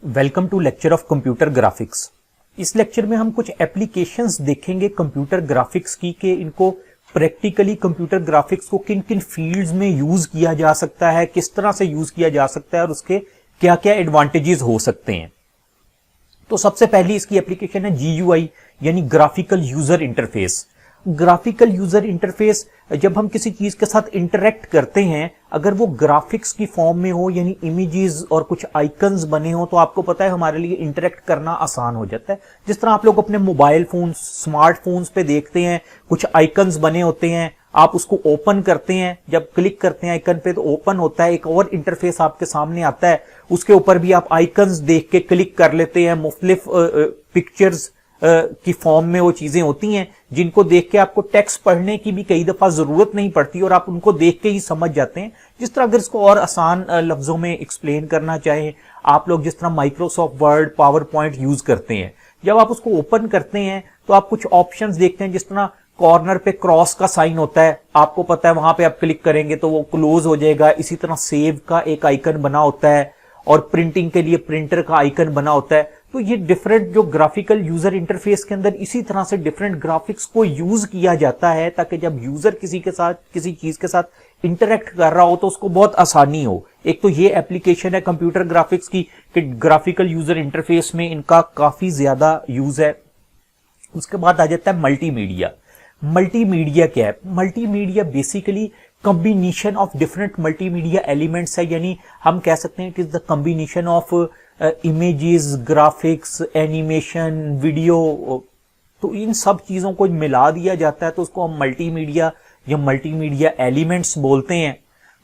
Welcome to lecture of computer graphics. इस lecture में हम कुछ एप्लीकेशंस देखेंगे कंप्यूटर ग्राफिक्स की कि इनको प्रैक्टिकली कंप्यूटर ग्राफिक्स को किन किन फील्ड्स में यूज किया जा सकता है, किस तरह से यूज किया जा सकता है और उसके क्या क्या एडवांटेजेस हो सकते हैं। तो सबसे पहली इसकी एप्लीकेशन है GUI यानी graphical user interface. Graphical user interface जब हम किसी चीज के साथ इंटरेक्ट करते हैं, अगर वो ग्राफिक्स की फॉर्म में हो यानी इमेजेस और कुछ आइकन्स बने हो तो आपको पता है हमारे लिए इंटरेक्ट करना आसान हो जाता है। जिस तरह आप लोग अपने मोबाइल फोन, स्मार्टफोन्स पे देखते हैं कुछ आइकन्स बने होते हैं, आप उसको ओपन करते हैं, जब क्लिक करते हैं आइकन पे तो ओपन होता है, एक और इंटरफेस आपके सामने आता है, उसके ऊपर भी आप आइकन्स देख के क्लिक कर लेते हैं। मुख्तलिफ पिक्चर्स की फॉर्म में वो चीजें होती हैं जिनको देख के आपको टेक्स्ट पढ़ने की भी कई दफा जरूरत नहीं पड़ती और आप उनको देख के ही समझ जाते हैं। जिस तरह अगर इसको और आसान लफ्जों में एक्सप्लेन करना चाहें, आप लोग जिस तरह Microsoft word, power point use करते हैं, जब आप उसको ओपन करते हैं तो आप कुछ ऑप्शंस देखते हैं। जिस तरह कॉर्नर पे क्रॉस का साइन होता है, आपको पता है वहां पे आप क्लिक करेंगे तो वो क्लोज हो जाएगा। इसी तरह सेव का एक आइकन बना होता है और प्रिंटिंग के लिए प्रिंटर का आइकन बना होता है। तो ये डिफरेंट जो ग्राफिकल यूजर इंटरफेस के अंदर इसी तरह से डिफरेंट ग्राफिक्स को यूज किया जाता है ताकि जब यूजर किसी के साथ किसी चीज के साथ इंटरेक्ट कर रहा हो तो उसको बहुत आसानी हो। एक तो ये एप्लीकेशन है कंप्यूटर ग्राफिक्स की कि ग्राफिकल यूजर इंटरफेस में इनका काफी ज्यादा यूज है। उसके बाद आ जाता है मल्टीमीडिया। मल्टीमीडिया क्या है? Multimedia basically combination of different multimedia elements है, यानी हम कह सकते हैं it is the combination of images, graphics, animation, video. तो इन सब चीजों को मिला दिया जाता है तो उसको हम मल्टीमीडिया या मल्टीमीडिया एलिमेंट्स बोलते हैं।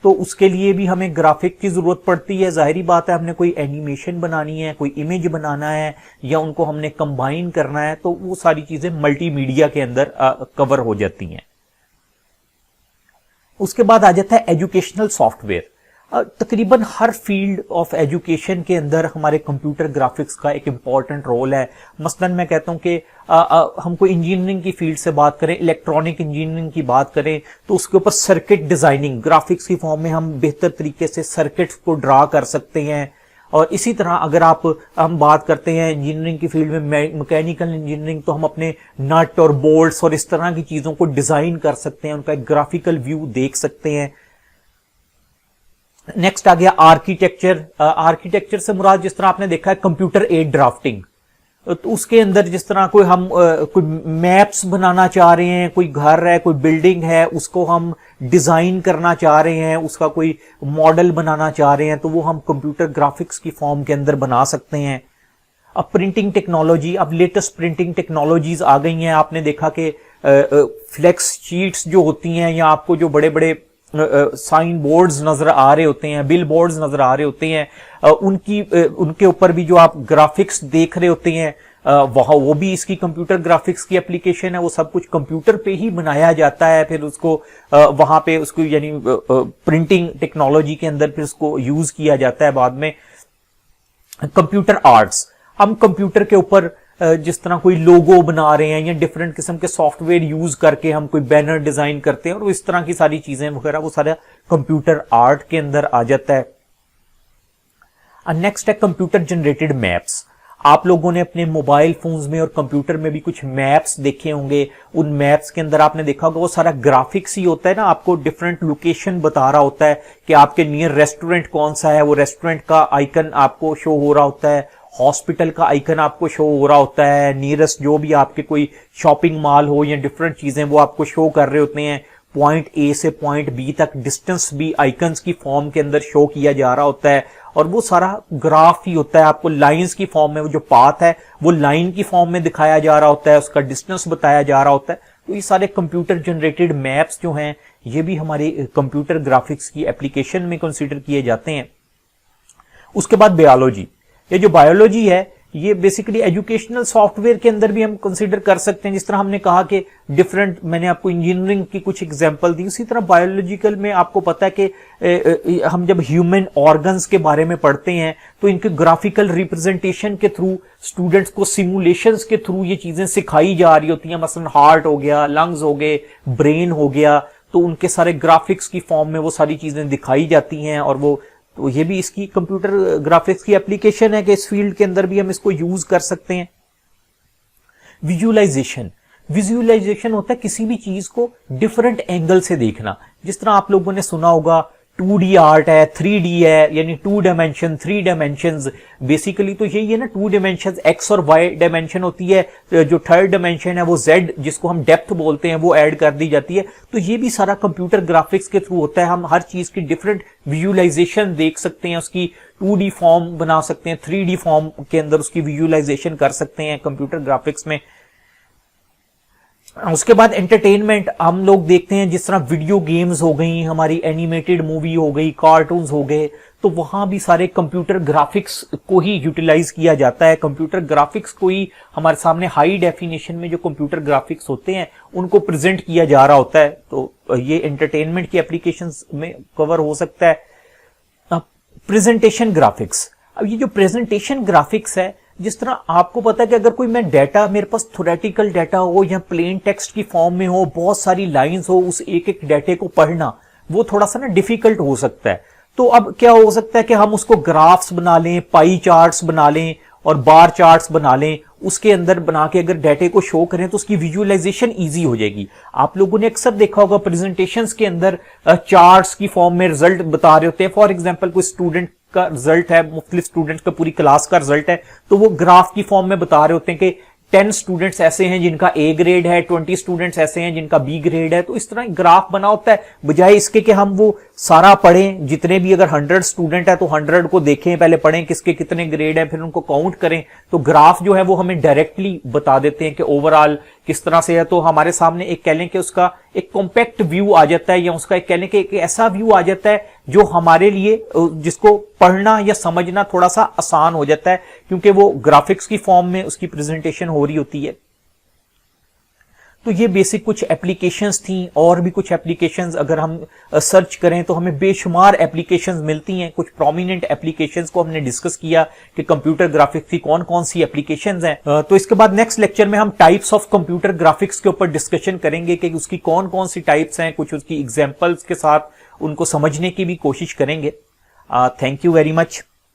तो उसके लिए भी हमें ग्राफिक की जरूरत पड़ती है। जाहिर बात है, हमने कोई एनिमेशन बनानी है, कोई इमेज बनाना है या उनको हमने कंबाइन करना है तो वो सारी चीजें मल्टीमीडिया के अंदर कवर हो जाती हैं। उसके बाद आ जाता है एजुकेशनल सॉफ्टवेयर। तकरीबन हर फील्ड ऑफ एजुकेशन के अंदर हमारे कंप्यूटर ग्राफिक्स का एक इंपॉर्टेंट रोल है। मसलन मैं कहता हूं कि हम कोई इंजीनियरिंग की फील्ड से बात करें, इलेक्ट्रॉनिक इंजीनियरिंग की बात करें तो उसके ऊपर सर्किट डिजाइनिंग, ग्राफिक्स की फॉर्म में हम बेहतर तरीके से सर्किट्स को ड्रा कर सकते हैं। और इसी तरह अगर हम बात करते हैं इंजीनियरिंग की फील्ड में मैकेनिकल इंजीनियरिंग, तो हम अपने नट और बोल्ट्स और इस तरह की चीजों को डिजाइन कर सकते हैं, उनका एक ग्राफिकल व्यू देख सकते हैं। नेक्स्ट आ गया आर्किटेक्चर। आर्किटेक्चर से मुराद जिस तरह आपने देखा है कंप्यूटर एड ड्राफ्टिंग, तो उसके अंदर जिस तरह कोई मैप्स बनाना चाह रहे हैं, कोई घर है, कोई बिल्डिंग है, उसको हम डिजाइन करना चाह रहे हैं, उसका कोई मॉडल बनाना चाह रहे हैं तो वो हम कंप्यूटर ग्राफिक्स की फॉर्म के अंदर बना सकते हैं। अब प्रिंटिंग टेक्नोलॉजी, अब लेटेस्ट प्रिंटिंग टेक्नोलॉजीज आ गई हैं। आपने देखा कि फ्लेक्स शीट्स जो होती हैं या आपको जो बड़े बड़े साइन बोर्ड्स नजर आ रहे होते हैं, बिल बोर्ड्स नजर आ रहे होते हैं, उनके ऊपर भी जो आप ग्राफिक्स देख रहे होते हैं वहां वो भी इसकी कंप्यूटर ग्राफिक्स की एप्लीकेशन है। वो सब कुछ कंप्यूटर पे ही बनाया जाता है, फिर उसको वहां पे उसको यानी प्रिंटिंग टेक्नोलॉजी के अंदर फिर उसको यूज किया जाता है बाद में। कंप्यूटर आर्ट्स, हम कंप्यूटर के ऊपर जिस तरह कोई लोगो बना रहे हैं या डिफरेंट किस्म के सॉफ्टवेयर यूज करके हम कोई बैनर डिजाइन करते हैं और इस तरह की सारी चीजें वगैरह, वो सारा कंप्यूटर आर्ट के अंदर आ जाता है। नेक्स्ट है कंप्यूटर जनरेटेड मैप्स। आप लोगों ने अपने मोबाइल फोन्स में और कंप्यूटर में भी कुछ मैप्स देखे होंगे। उन मैप्स के अंदर आपने देखा होगा वो सारा ग्राफिक्स ही होता है ना, आपको डिफरेंट लोकेशन बता रहा होता है कि आपके नियर रेस्टोरेंट कौन सा है, वो रेस्टोरेंट का आइकन आपको शो हो रहा होता है, हॉस्पिटल का आइकन आपको शो हो रहा होता है, नियरेस्ट जो भी आपके कोई शॉपिंग मॉल हो या डिफरेंट चीजें वो आपको शो कर रहे होते हैं। पॉइंट ए से पॉइंट बी तक डिस्टेंस भी आइकन्स की फॉर्म के अंदर शो किया जा रहा होता है और वो सारा ग्राफ ही होता है। आपको लाइंस की फॉर्म में वो जो पाथ है वो लाइन की फॉर्म में दिखाया जा रहा होता है, उसका डिस्टेंस बताया जा रहा होता है। तो ये सारे कंप्यूटर जनरेटेड मैप्स जो हैं ये भी हमारे कंप्यूटर ग्राफिक्स की एप्लीकेशन में कंसिडर किए जाते हैं। उसके बाद बायोलॉजी। ये जो बायोलॉजी है ये बेसिकली एजुकेशनल सॉफ्टवेयर के अंदर भी हम कंसीडर कर सकते हैं। जिस तरह हमने कहा कि डिफरेंट, मैंने आपको इंजीनियरिंग की कुछ एग्जांपल दी, उसी तरह बायोलॉजिकल में आपको पता है कि हम जब ह्यूमन ऑर्गन्स के बारे में पढ़ते हैं तो इनके ग्राफिकल रिप्रेजेंटेशन के थ्रू स्टूडेंट्स को सिमुलेशंस के थ्रू ये चीजें सिखाई जा रही होती हैं। मसलन हार्ट हो गया, लंग्स हो गए, ब्रेन हो गया, तो उनके सारे ग्राफिक्स की फॉर्म में वो सारी चीजें दिखाई जाती हैं और वो तो ये भी इसकी कंप्यूटर ग्राफिक्स की एप्लीकेशन है कि इस फील्ड के अंदर भी हम इसको यूज कर सकते हैं। विजुअलाइजेशन, विजुअलाइजेशन होता है किसी भी चीज को डिफरेंट एंगल से देखना। जिस तरह आप लोगों ने सुना होगा 2D आर्ट है, 3D है, यानी 2 डायमेंशन 3 डायमेंशंस। बेसिकली तो यही है ना, 2 डायमेंशंस X और Y डायमेंशन होती है, जो थर्ड डायमेंशन है वो Z जिसको हम डेप्थ बोलते हैं वो ऐड कर दी जाती है। तो ये भी सारा कंप्यूटर ग्राफिक्स के थ्रू होता है। हम हर चीज की डिफरेंट विजुअलाइजेशन देख सकते हैं, उसकी 2D फॉर्म बना सकते हैं, 3D फॉर्म के अंदर उसकी विजुअलाइजेशन कर सकते हैं कंप्यूटर ग्राफिक्स में। उसके बाद एंटरटेनमेंट हम लोग देखते हैं, जिस तरह वीडियो गेम्स हो गई, हमारी एनिमेटेड मूवी हो गई, कार्टून्स हो गए, तो वहां भी सारे कंप्यूटर ग्राफिक्स को ही यूटिलाइज किया जाता है। कंप्यूटर ग्राफिक्स को ही हमारे सामने हाई डेफिनेशन में जो कंप्यूटर ग्राफिक्स होते हैं उनको प्रेजेंट किया जा रहा होता है। तो ये एंटरटेनमेंट की एप्लीकेशंस में कवर हो सकता है। प्रेजेंटेशन ग्राफिक्स, अब ये जो प्रेजेंटेशन ग्राफिक्स है, जिस तरह आपको पता है कि अगर कोई मैं डाटा, मेरे पास थ्योरेटिकल डाटा हो या प्लेन टेक्स्ट की फॉर्म में हो, बहुत सारी लाइंस हो, उस एक एक डाटे को पढ़ना वो थोड़ा सा ना डिफिकल्ट हो सकता है। तो अब क्या हो सकता है कि हम उसको ग्राफ्स बना लें, पाई चार्ट्स बना लें और बार चार्ट्स बना लें, उसके अंदर बना के अगर डाटे को शो करें तो उसकी विजुअलाइजेशन इजी हो जाएगी। आप लोगों ने अक्सर देखा होगा प्रेजेंटेशंस के अंदर चार्ट्स की फॉर्म में रिजल्ट बता रहे होते हैं। फॉर एग्जांपल कोई स्टूडेंट का रिजल्ट है, मुख्तलिफ स्टूडेंट्स का, पूरी क्लास का रिजल्ट है, तो वो ग्राफ की फॉर्म में बता रहे होते हैं कि 10 स्टूडेंट्स ऐसे हैं जिनका A ग्रेड है, 20 स्टूडेंट्स ऐसे हैं जिनका B ग्रेड है। तो इस तरह ग्राफ बना होता है, बजाय इसके कि हम वो सारा पढ़ें, जितने भी अगर 100 स्टूडेंट है तो 100 को देखें, पहले पढ़ें किसके कितने ग्रेड है, फिर उनको काउंट करें। तो ग्राफ जो है वो हमें डायरेक्टली बता देते हैं कि ओवरऑल किस तरह से है। तो हमारे सामने एक कह लें कि उसका एक कॉम्पैक्ट व्यू आ जाता है, या उसका एक कह लें कि एक ऐसा व्यू आ जाता है जो हमारे लिए, जिसको पढ़ना या समझना थोड़ा सा आसान हो जाता है, क्योंकि वो ग्राफिक्स की फॉर्म में उसकी प्रेजेंटेशन हो रही होती है। तो ये बेसिक कुछ एप्लीकेशंस थी, और भी कुछ एप्लीकेशंस अगर हम सर्च करें तो हमें बेशुमार एप्लीकेशंस मिलती हैं। कुछ प्रोमिनेंट एप्लीकेशंस को हमने डिस्कस किया कि कंप्यूटर ग्राफिक्स की कौन कौन सी एप्लीकेशंस हैं। तो इसके बाद नेक्स्ट लेक्चर में हम टाइप्स ऑफ कंप्यूटर ग्राफिक्स के ऊपर डिस्कशन करेंगे कि उसकी कौन कौन सी टाइप्स हैं, कुछ उसकी एग्जाम्पल्स के साथ उनको समझने की भी कोशिश करेंगे। Thank you very much.